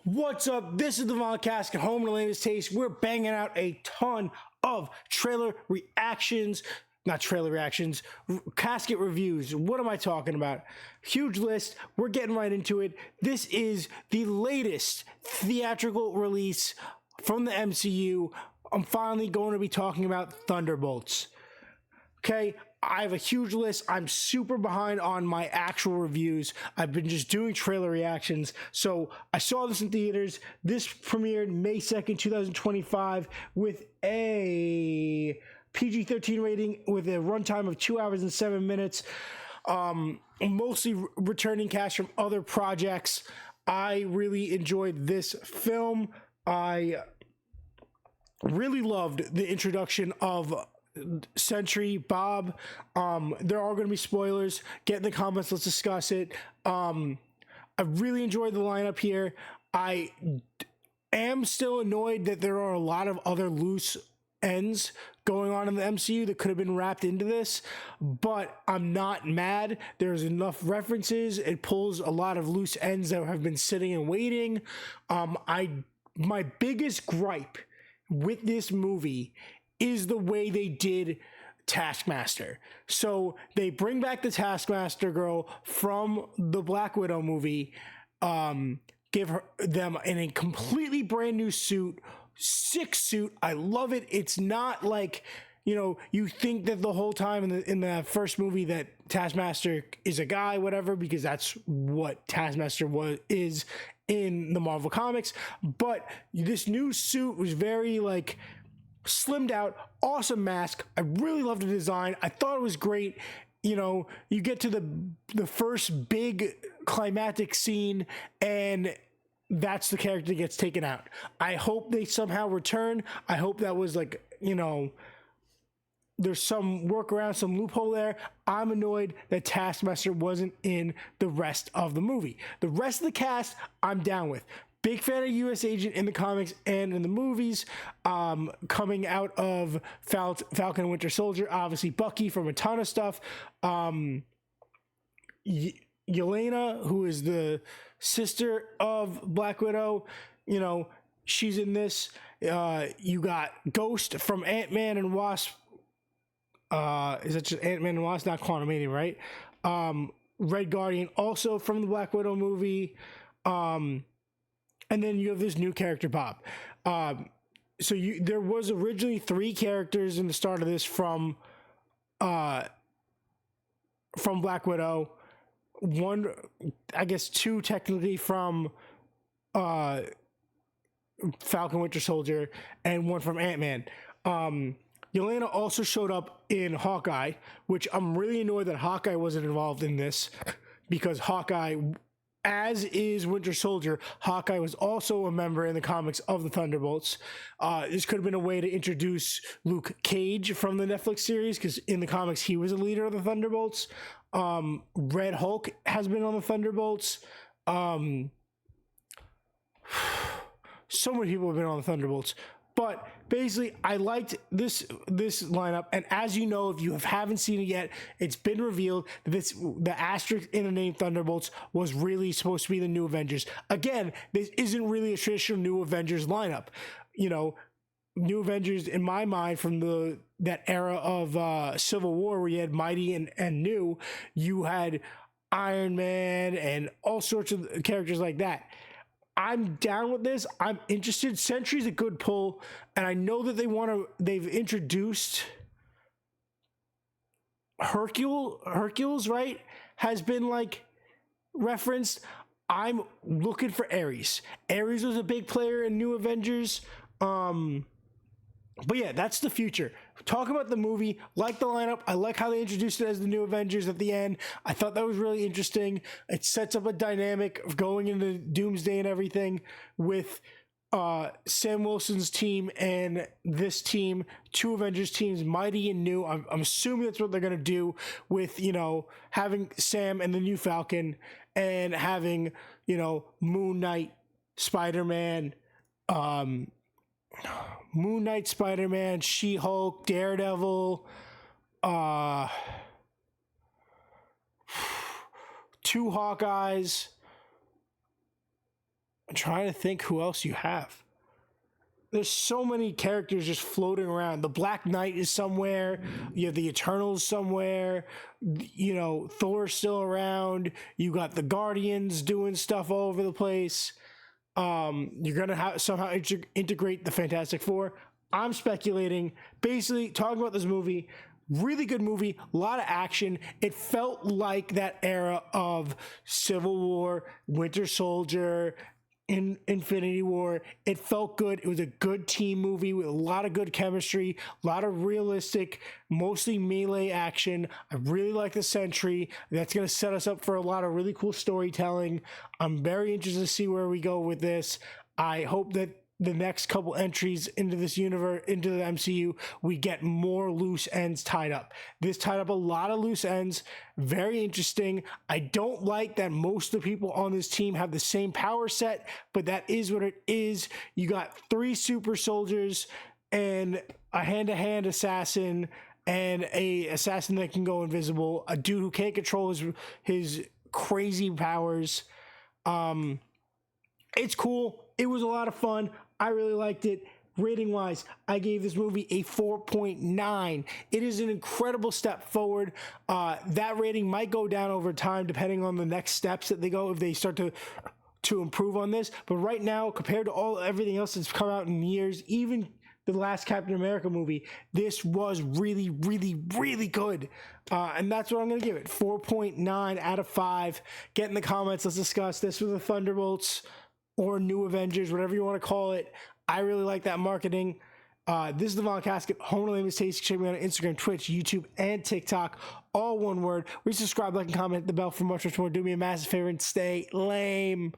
What's up? This is the Casket, home to latest taste. We're banging out a ton of trailer reactions, not trailer reactions, casket reviews. What am I talking about? Huge list. We're getting right into it. This is the latest theatrical release from the MCU. I'm finally going to be talking about Thunderbolts. Okay, I have a huge list. I'm super behind on my actual reviews. I've been just doing trailer reactions. So I saw this in theaters. This premiered May 2nd, 2025 with a PG-13 rating with a runtime of 2 hours and 7 minutes. Mostly returning cast from other projects. I really enjoyed this film. I really loved the introduction of Sentry Bob. There are going to be spoilers. Get in the comments, let's discuss it. I really enjoyed the lineup here. I am still annoyed that there are a lot of other loose ends going on in the MCU that could have been wrapped into this, but I'm not mad. There's enough references. It pulls a lot of loose ends that have been sitting and waiting. My biggest gripe with this movie is the way they did Taskmaster. So they bring back the Taskmaster girl from the Black Widow movie, give them in a completely brand new suit, sick suit. I love it. It's not like, you think that the whole time in the first movie that Taskmaster is a guy, whatever, because that's what Taskmaster is in the Marvel comics. But this new suit was very slimmed out, awesome mask. I really loved the design. I thought it was great. You get to the first big climactic scene and that's the character that gets taken out. I hope they somehow return. I hope that was there's some workaround, some loophole there. I'm annoyed that Taskmaster wasn't in the rest of the movie. The rest of the cast, I'm down with. Big fan of U.S. Agent in the comics and in the movies. Coming out of Falcon and Winter Soldier, obviously Bucky from a ton of stuff. Yelena, who is the sister of Black Widow, she's in this. You got Ghost from Ant-Man and Wasp. Is that just Ant-Man and Wasp? Not Quantumania, right? Red Guardian, also from the Black Widow movie. And then you have this new character, Bob. There was originally 3 characters in the start of this from Black Widow. 1, I guess 2 technically from Falcon Winter Soldier, and 1 from Ant-Man. Yelena also showed up in Hawkeye, which I'm really annoyed that Hawkeye wasn't involved in this, because Hawkeye, as is Winter Soldier, Hawkeye was also a member in the comics of the Thunderbolts. This could have been a way to introduce Luke Cage from the Netflix series, because in the comics he was a leader of the Thunderbolts. Red Hulk has been on the Thunderbolts. So many people have been on the Thunderbolts. But basically, I liked this lineup, and as you know, if you haven't seen it yet, it's been revealed that the asterisk in the name Thunderbolts was really supposed to be the New Avengers. Again, this isn't really a traditional New Avengers lineup. New Avengers, in my mind, from that era of Civil War, where you had Mighty and New, you had Iron Man and all sorts of characters like that. I'm down with this. I'm interested. Sentry's a good pull, and I know that they've introduced Hercules, right? Has been referenced. I'm looking for Ares. Ares was a big player in New Avengers. But yeah, that's the future. Talk about the movie, like the lineup. I like how they introduced it as the New Avengers at the end. I thought that was really interesting. It sets up a dynamic of going into Doomsday and everything with Sam Wilson's team and this team, 2 Avengers teams, Mighty and New. I'm assuming that's what they're going to do with, having Sam and the new Falcon, and having, Moon Knight, Spider-Man, Spider-Man, She-Hulk, Daredevil, 2 Hawkeyes, I'm trying to think who else you have. There's so many characters just floating around. The Black Knight is somewhere. You have the Eternals somewhere. You know, Thor's still around. You got the Guardians doing stuff all over the place. You're gonna somehow integrate the Fantastic Four. I'm speculating. Basically, talking about this movie. Really good movie, a lot of action. It felt like that era of Civil War, Winter Soldier, in Infinity War. It felt good. It was a good team movie with a lot of good chemistry, a lot of realistic, mostly melee action. I really like the Sentry. That's going to set us up for a lot of really cool storytelling. I'm very interested to see where we go with this. I hope that the next couple entries into this universe, into the MCU, we get more loose ends tied up. This tied up a lot of loose ends. Very interesting. I don't like that most of the people on this team have the same power set, but that is what it is. You got 3 super soldiers and a hand-to-hand assassin and a assassin that can go invisible, a dude who can't control his crazy powers. It's cool. It was a lot of fun. I really liked it. Rating wise, I gave this movie a 4.9. It is an incredible step forward. That rating might go down over time depending on the next steps that they go, if they start to improve on this. But right now, compared to everything else that's come out in years, even the last Captain America movie, this was really, really, really good. And that's what I'm going to give it. 4.9 out of 5. Get in the comments. Let's discuss this with the Thunderbolts or New Avengers, whatever you want to call it. I really like that marketing. This is the Casket. Home to Lamest Taste. Check me out on Instagram, Twitch, YouTube, and TikTok. All one word. Resubscribe, like, and comment, hit the bell for much more. Do me a massive favor and stay lame.